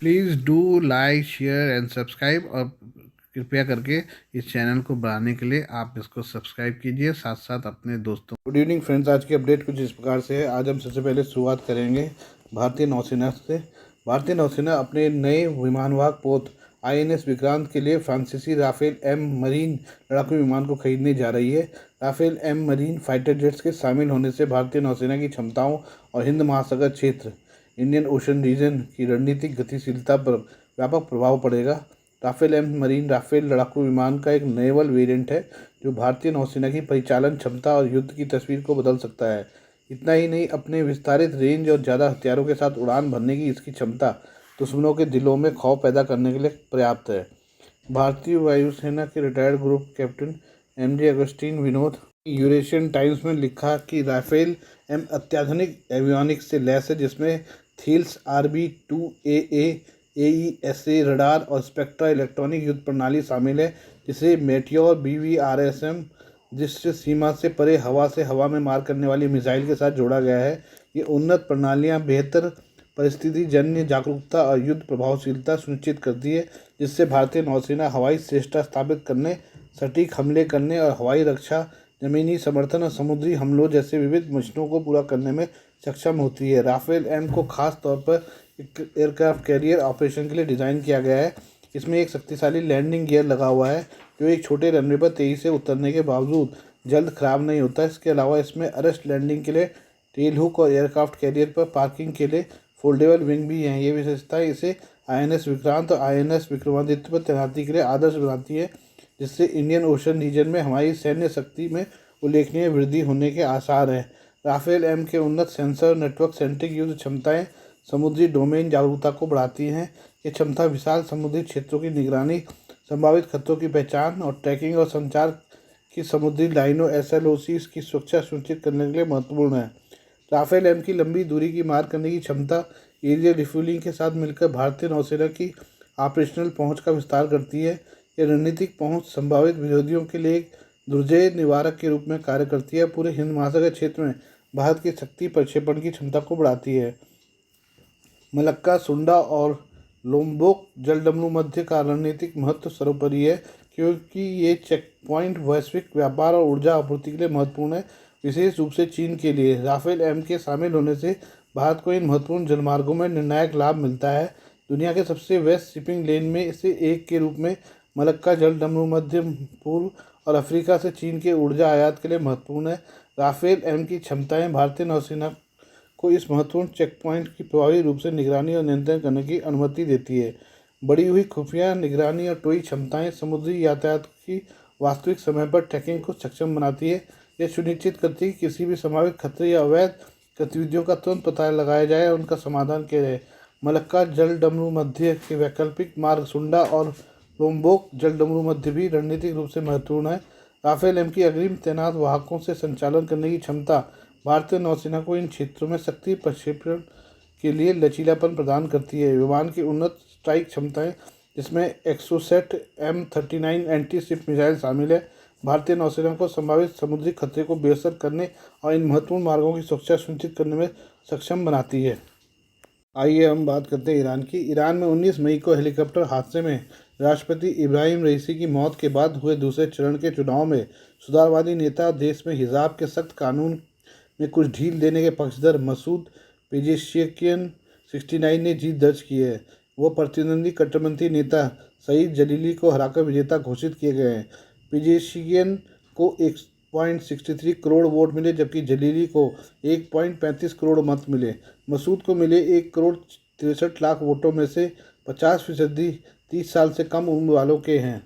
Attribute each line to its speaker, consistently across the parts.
Speaker 1: Please do like share and subscribe, और कृपया करके इस चैनल को बढ़ाने के लिए आप इसको सब्सक्राइब कीजिए, साथ साथ अपने दोस्तों। गुड इवनिंग फ्रेंड्स, आज की अपडेट कुछ इस प्रकार से है। आज हम सबसे पहले शुरुआत करेंगे भारतीय नौसेना से। भारतीय नौसेना अपने नए विमानवाहक पोत INS विक्रांत के लिए फ्रांसीसी राफेल M मरीन लड़ाकू विमान को खरीदने जा रही है। Rafale M marine fighter jets के शामिल होने से भारतीय नौसेना की क्षमताओं और हिंद महासागर क्षेत्र इंडियन ओशन रीजन की रणनीतिक गतिशीलता पर व्यापक प्रभाव पड़ेगा। राफेल M मरीन राफेल लड़ाकू विमान का एक नेवल वेरिएंट है जो भारतीय नौसेना की परिचालन क्षमता और युद्ध की तस्वीर को बदल सकता है। इतना ही नहीं, अपने विस्तारित रेंज और ज़्यादा हथियारों के साथ उड़ान भरने की इसकी क्षमता दुश्मनों के दिलों में खौफ पैदा करने के लिए पर्याप्त है। भारतीय वायुसेना के retired group captain MJ Augustine Vinod Eurasian times में लिखा कि राफेल M अत्याधुनिक एवियोनिक्स से लैस है, जिसमें थील्स RB2AA AESA रडार और स्पेक्ट्रा इलेक्ट्रॉनिक युद्ध प्रणाली शामिल है, जिसे मेटियोर BVRSM दृश्य सीमा से परे हवा से हवा में मार करने वाली मिसाइल के साथ जोड़ा गया है। ये उन्नत प्रणालियां बेहतर परिस्थिति जन्य जागरूकता और युद्ध प्रभावशीलता सुनिश्चित करती है, जिससे भारतीय नौसेना हवाई श्रेष्ठता स्थापित करने, सटीक हमले करने और हवाई रक्षा, जमीनी समर्थन और समुद्री हमलों जैसे विविध मिशनों को पूरा करने में सक्षम होती है। राफेल M को खास तौर पर एयरक्राफ्ट कैरियर ऑपरेशन के लिए डिज़ाइन किया गया है। इसमें एक शक्तिशाली लैंडिंग गियर लगा हुआ है जो एक छोटे रनवे पर तेज़ी से उतरने के बावजूद जल्द खराब नहीं होता। इसके अलावा इसमें अरेस्ट लैंडिंग के लिए टेल हुक और एयरक्राफ्ट कैरियर पर पार्किंग के लिए फोल्डेबल विंग भी हैं। ये विशेषताएं इसे INS विक्रांत और INS विक्रमादित्य पर तैनाती के लिए आदर्श बनाती है, जिससे इंडियन ओशन रीजन में हमारी सैन्य शक्ति में उल्लेखनीय वृद्धि होने के आसार हैं। राफेल M के उन्नत सेंसर नेटवर्क सेंट्रिक युद्ध क्षमताएं समुद्री डोमेन जागरूकता को बढ़ाती हैं। ये क्षमता विशाल समुद्री क्षेत्रों की निगरानी, संभावित खतरों की पहचान और ट्रैकिंग और संचार की समुद्री लाइनों SLOCs की सुरक्षा सुनिश्चित करने के लिए महत्वपूर्ण है। राफेल M की लंबी दूरी की मार करने की क्षमता एरियल रिफ्यूलिंग के साथ मिलकर भारतीय नौसेना की ऑपरेशनल पहुंच का विस्तार करती है। यह रणनीतिक पहुंच संभावित विरोधियों के लिए एक दुर्जय निवारक के रूप में कार्य करती है, पूरे हिंद महासागर क्षेत्र में भारत की शक्ति प्रक्षेपण की क्षमता को बढ़ाती है। मलक्का, सुंडा और लोम्बोक जलडमरू मध्य का रणनीतिक महत्व सर्वोपरि है, क्योंकि ये चेक पॉइंट वैश्विक व्यापार और ऊर्जा आपूर्ति के लिए महत्वपूर्ण है, विशेष रूप से चीन के लिए। राफेल M के शामिल होने से भारत को इन महत्वपूर्ण जलमार्गों में निर्णायक लाभ मिलता है। दुनिया के सबसे व्यस्त शिपिंग लेन में से एक के रूप में मलक्का जलडमरू मध्य पूर्व और अफ्रीका से चीन के ऊर्जा आयात के लिए महत्वपूर्ण है। राफेल M की क्षमताएं भारतीय नौसेना को इस महत्वपूर्ण चेक पॉइंट की प्रभावी रूप से निगरानी और नियंत्रण करने की अनुमति देती है। बढ़ी हुई खुफिया निगरानी और टोई क्षमताएं समुद्री यातायात की वास्तविक समय पर ट्रैकिंग को सक्षम बनाती है। यह सुनिश्चित करती है कि किसी भी संभावित खतरे या अवैध गतिविधियों का तुरंत पता लगाया जाए और उनका समाधान किया जाए। मलक्का जलडमरू मध्य के वैकल्पिक मार्ग सुंडा और लोम्बोक जलडमरू मध्य भी रणनीतिक रूप से महत्वपूर्ण है। राफेल M की अग्रिम तैनात वाहकों से संचालन करने की क्षमता भारतीय नौसेना को इन क्षेत्रों में शक्ति प्रक्षेपण के लिए लचीलापन प्रदान करती है। विमान की उन्नत स्ट्राइक क्षमताएं, जिसमें Exocet M39 anti ship missile शामिल है, भारतीय नौसेना को संभावित समुद्री खतरे को बेअसर करने और इन महत्वपूर्ण मार्गों की सुरक्षा सुनिश्चित करने में सक्षम बनाती है। आइए हम बात करते हैं ईरान की। ईरान में 19 मई को हेलीकॉप्टर हादसे में राष्ट्रपति इब्राहिम रईसी की मौत के बाद हुए दूसरे चरण के चुनाव में सुधारवादी नेता देश में हिजाब के सख्त कानून में कुछ ढील देने के पक्षधर मसूद पेजेशिकियन 69 ने जीत दर्ज की है। वो प्रतिद्वंदी कट्टरपंथी नेता सईद जलीली को हराकर विजेता घोषित किए गए हैं। पेजेशिकियन को 1.63 करोड़ वोट मिले, जबकि जलीली को 1.35 करोड़ मत मिले। मसूद को मिले 1,63,00,000 वोटों में से 50% 30 साल से कम उम्र वालों के हैं।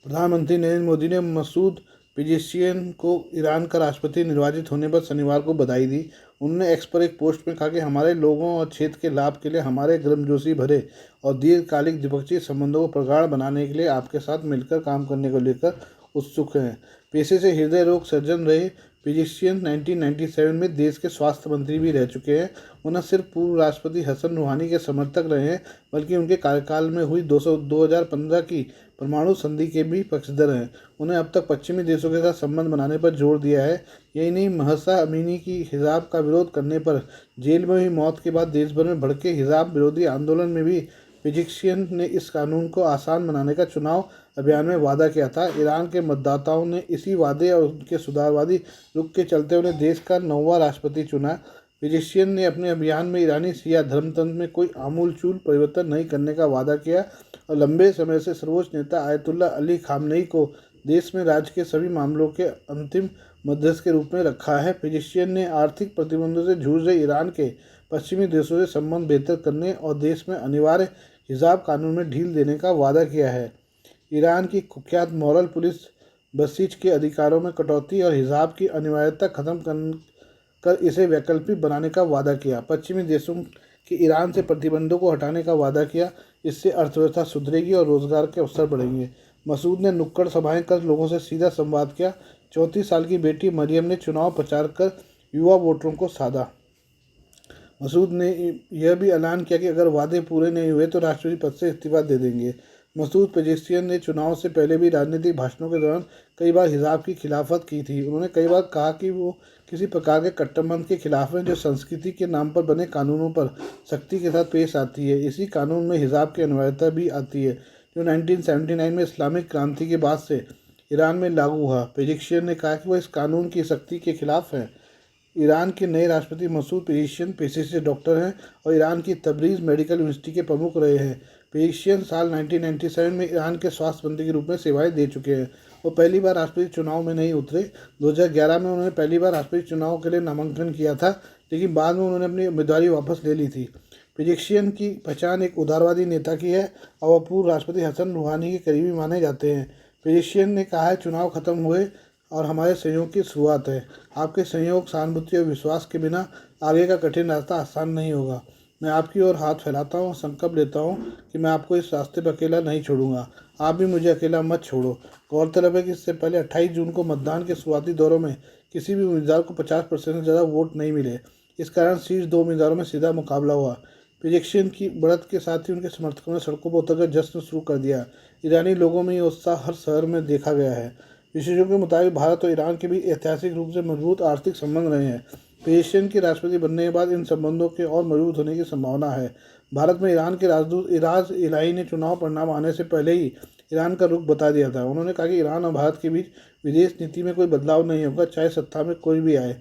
Speaker 1: प्रधानमंत्री नरेंद्र मोदी ने मसूद पेजेशिकियन को ईरान का राष्ट्रपति निर्वाचित होने पर शनिवार को बधाई दी। उन्होंने एक्स पर एक पोस्ट में कहा कि हमारे लोगों और क्षेत्र के लाभ के लिए हमारे गर्मजोशी भरे और दीर्घकालिक द्विपक्षीय संबंधों को प्रगाढ़ बनाने के लिए आपके साथ मिलकर काम करने को लेकर उत्सुक हैं। पेशे से हृदय रोग सर्जन रहे पेजेशिकियन 1997 में देश के स्वास्थ्य मंत्री भी रह चुके हैं। वो न सिर्फ पूर्व राष्ट्रपति हसन रूहानी के समर्थक रहे हैं, बल्कि उनके कार्यकाल में हुई 2015 की परमाणु संधि के भी पक्षधर हैं। उन्हें अब तक पश्चिमी देशों के साथ संबंध बनाने पर जोर दिया है। यही नहीं, महसा अमीनी की हिजाब का विरोध करने पर जेल में हुई मौत के बाद देश भर में भड़के हिजाब विरोधी आंदोलन में भी पेजेशियन ने इस कानून को आसान बनाने का चुनाव अभियान में वादा किया था। ईरान के मतदाताओं ने इसी वादे और उनके सुधारवादी रुख के चलते उन्हें देश का 9वां राष्ट्रपति चुना। पेजेशियन ने अपने अभियान में ईरानी शिया धर्मतंत्र में कोई आमूलचूल परिवर्तन नहीं करने का वादा किया और लंबे समय से सर्वोच्च नेता आयतुल्ला अली खामनेई को देश में राज्य के सभी मामलों के अंतिम मध्यस्थ के रूप में रखा है। पेजेशियन ने आर्थिक प्रतिबंधों से जूझ रहे ईरान के पश्चिमी देशों से संबंध बेहतर करने और देश में अनिवार्य हिजाब कानून में ढील देने का वादा किया है। ईरान की कुख्यात मॉरल पुलिस बसीज के अधिकारों में कटौती और हिजाब की अनिवार्यता खत्म कर इसे वैकल्पिक बनाने का वादा किया। पश्चिमी देशों के ईरान से प्रतिबंधों को हटाने का वादा किया। इससे अर्थव्यवस्था सुधरेगी और रोजगार के अवसर बढ़ेंगे। मसूद ने नुक्कड़ सभाएं कर लोगों से सीधा संवाद किया। 34 साल की बेटी मरियम ने चुनाव प्रचार कर युवा वोटरों को साधा। मसूद ने यह भी ऐलान किया कि अगर वादे पूरे नहीं हुए तो राष्ट्रपति पद से इस्तीफा दे देंगे। मसूद पेजेशियन ने चुनाव से पहले भी राजनीतिक भाषणों के दौरान कई बार हिजाब की खिलाफत की थी। उन्होंने कई बार कहा कि वो किसी प्रकार के कट्टरपंथ के खिलाफ हैं जो संस्कृति के नाम पर बने कानूनों पर सख्ती के साथ पेश आती है। इसी कानून में हिजाब की अनिवार्यता भी आती है जो 1979 में इस्लामिक क्रांति के बाद से ईरान में लागू हुआ। पेजेशियन ने कहा कि वह इस कानून की सख्ती के खिलाफ हैं। ईरान के नए राष्ट्रपति मसूद पेजेशियन पेशे से डॉक्टर हैं और ईरान की तबरीज़ मेडिकल यूनिवर्सिटी के प्रमुख रहे हैं। पेजेशियन साल 1997 में ईरान के स्वास्थ्य मंत्री के रूप में सेवाएं दे चुके हैं। वो पहली बार राष्ट्रपति चुनाव में नहीं उतरे। 2011 में उन्होंने पहली बार राष्ट्रपति चुनाव के लिए नामांकन किया था, लेकिन बाद में उन्होंने अपनी उम्मीदवारी वापस ले ली थी। पेजेशियन की पहचान एक उदारवादी नेता की है और वह पूर्व राष्ट्रपति हसन रूहानी के करीबी माने जाते हैं। पेजेशियन ने कहा है, चुनाव खत्म हुए और हमारे सहयोग की शुरुआत है। आपके सहयोग, सहानुभूति और विश्वास के बिना आगे का कठिन रास्ता आसान नहीं होगा। मैं आपकी ओर हाथ फैलाता हूँ और संकल्प लेता हूँ कि मैं आपको इस रास्ते पर अकेला नहीं छोड़ूंगा। आप भी मुझे अकेला मत छोड़ो। गौरतलब है कि इससे पहले 28 जून को मतदान के शुरुआती दौरों में किसी भी उम्मीदवार को 50% से ज़्यादा वोट नहीं मिले। इस कारण शीर्ष 2 उम्मीदवारों में सीधा मुकाबला हुआ। पेजेशियन की बढ़त के साथ ही उनके समर्थकों ने सड़कों पर उतरकर जश्न शुरू कर दिया। ईरानी लोगों में ये उत्साह हर शहर में देखा गया है। विशेषज्ञों के मुताबिक भारत और ईरान के बीच ऐतिहासिक रूप से मजबूत आर्थिक संबंध रहे हैं। पेजेशियन के राष्ट्रपति बनने के बाद इन संबंधों के और मजबूत होने की संभावना है। भारत में ईरान के राजदूत इराज इलाही ने चुनाव परिणाम आने से पहले ही ईरान का रुख बता दिया था। उन्होंने कहा कि ईरान और भारत के बीच विदेश नीति में कोई बदलाव नहीं होगा, चाहे सत्ता में कोई भी आए।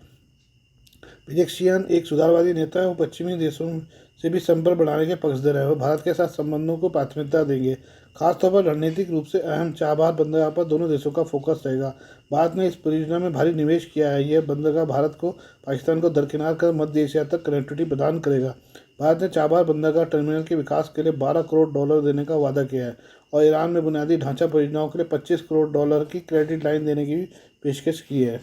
Speaker 1: पेजेशियन एक सुधारवादी नेता है। वो पश्चिमी देशों से भी संपर्क बढ़ाने के पक्षधर है। वो भारत के साथ संबंधों को प्राथमिकता देंगे। खासतौर पर रणनीतिक रूप से अहम चाबहार बंदरगाह पर दोनों देशों का फोकस रहेगा। भारत ने इस परियोजना में भारी निवेश किया है। यह बंदरगाह भारत को पाकिस्तान को दरकिनार कर मध्य एशिया तक कनेक्टिविटी प्रदान करेगा। भारत ने चाबहार बंदरगाह टर्मिनल के विकास के लिए $12 करोड़ देने का वादा किया है और ईरान में बुनियादी ढांचा परियोजनाओं के लिए $25 करोड़ की क्रेडिट लाइन देने की भी पेशकश की है।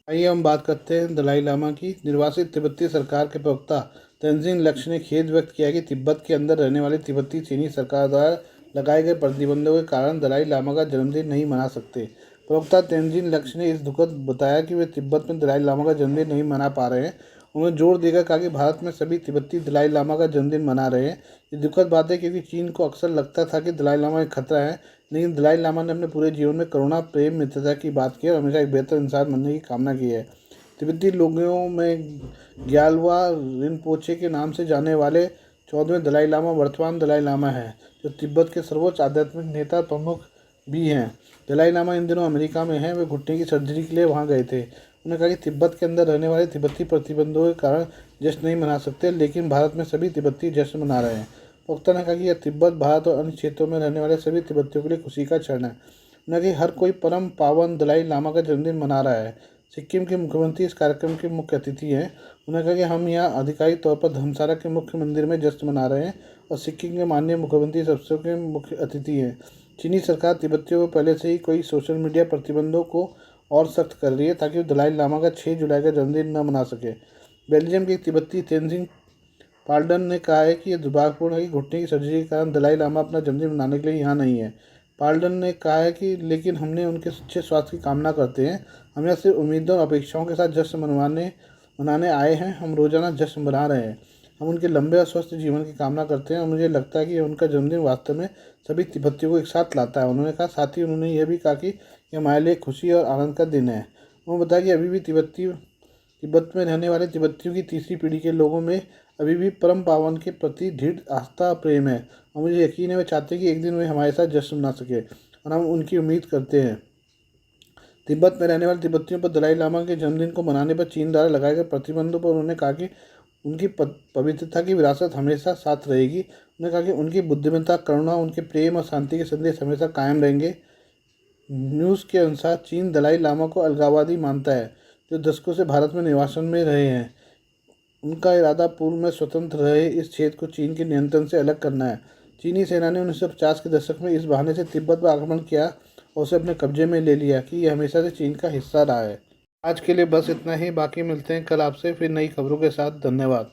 Speaker 1: आइए हम बात करते हैं दलाई लामा की। निर्वासित तिब्बती सरकार के प्रवक्ता तेंजिन लक्ष्य ने खेद व्यक्त किया कि तिब्बत के अंदर रहने वाले तिब्बती चीनी सरकार द्वारा लगाए गए प्रतिबंधों के कारण दलाई लामा का जन्मदिन नहीं मना सकते। प्रवक्ता तेंजिन लक्ष्य ने इस दुखद बताया कि वे तिब्बत में दलाई लामा का जन्मदिन नहीं मना पा रहे हैं। उन्होंने जोर देकर कहा कि भारत में सभी तिब्बती दलाई लामा का जन्मदिन मना रहे हैं। ये दुखद बात है क्योंकि चीन को अक्सर लगता था कि दलाई लामा एक खतरा है, लेकिन दलाई लामा ने अपने पूरे जीवन में करुणा, प्रेम, मित्रता की बात की और हमेशा एक बेहतर इंसान बनने की कामना की है। तिब्बती लोगों में ग्यालवा रिनपोचे के नाम से जाने वाले 14वें दलाई लामा वर्तमान दलाई लामा हैं, जो तिब्बत के सर्वोच्च आध्यात्मिक नेता प्रमुख भी हैं। दलाई लामा इन दिनों अमेरिका में हैं। वे घुटने की सर्जरी के लिए वहां गए थे। उन्होंने कहा कि तिब्बत के अंदर रहने वाले तिब्बती प्रतिबंधों के कारण जश्न नहीं मना सकते, लेकिन भारत में सभी तिब्बती जश्न मना रहे हैं। वक्ता ने कहा कि यह तिब्बत, भारत और अन्य क्षेत्रों में रहने वाले सभी तिब्बतियों के लिए खुशी का क्षण है। उन्होंने कहा कि हर कोई परम पावन दलाई लामा का जन्मदिन मना रहा है। सिक्किम के मुख्यमंत्री इस कार्यक्रम के मुख्य अतिथि हैं। उन्होंने कहा कि हम यहाँ आधिकारिक तौर पर धर्मशाला के मुख्य मंदिर में जश्न मना रहे हैं और सिक्किम के माननीय मुख्यमंत्री इस अवसर के मुख्य अतिथि हैं। चीनी सरकार तिब्बतियों को पहले से ही कोई सोशल मीडिया प्रतिबंधों को और सख्त कर रही है ताकि वो दलाई लामा का 6 जुलाई का जन्मदिन न मना सके। बेल्जियम के तिब्बती तेंजिन पाल्डन ने कहा है कि यह दुर्भाग्यपूर्ण है कि घुटने की सर्जरी के कारण दलाई लामा अपना जन्मदिन मनाने के लिए यहाँ नहीं है। पाल्डन ने कहा है कि लेकिन हमने उनके अच्छे स्वास्थ्य की कामना करते हैं। हम यहाँ सिर्फ उम्मीदों और अपेक्षाओं के साथ जश्न मनाने आए हैं। हम रोजाना जश्न मना रहे हैं। हम उनके लंबे और स्वस्थ जीवन की कामना करते हैं और मुझे लगता है कि उनका जन्मदिन वास्तव में सभी तिब्बतियों को एक साथ लाता है। उन्होंने कहा, साथ ही उन्होंने यह भी कहा कि यह हमारे लिए खुशी और आनंद का दिन है। उन्होंने बताया कि अभी भी तिब्बत में रहने वाले तिब्बतियों की तीसरी पीढ़ी के लोगों में अभी भी परम पावन के प्रति दृढ़ आस्था प्रेम है, और मुझे यकीन है वे चाहते हैं कि एक दिन वे हमारे साथ जश्न मना सके, और हम उनकी उम्मीद करते हैं। तिब्बत में रहने वाले तिब्बतियों पर दलाई लामा के जन्मदिन को मनाने पर चीन द्वारा लगाए गए प्रतिबंधों पर उन्होंने कहा कि उनकी पवित्रता की विरासत हमेशा साथ रहेगी। उन्होंने कहा कि उनकी बुद्धिमत्ता, करुणा, उनके प्रेम और शांति के संदेश हमेशा कायम रहेंगे। न्यूज़ के अनुसार चीन दलाई लामा को अलगाववादी मानता है, जो दशकों से भारत में निवासन में रहे हैं। उनका इरादा पूर्व में स्वतंत्र रहे इस क्षेत्र को चीन के नियंत्रण से अलग करना है। चीनी सेना ने 1950 के दशक में इस बहाने से तिब्बत पर आक्रमण किया और उसे अपने कब्जे में ले लिया कि यह हमेशा से चीन का हिस्सा रहा है। आज के लिए बस इतना ही, बाकी मिलते हैं कल आपसे फिर नई खबरों के साथ। धन्यवाद।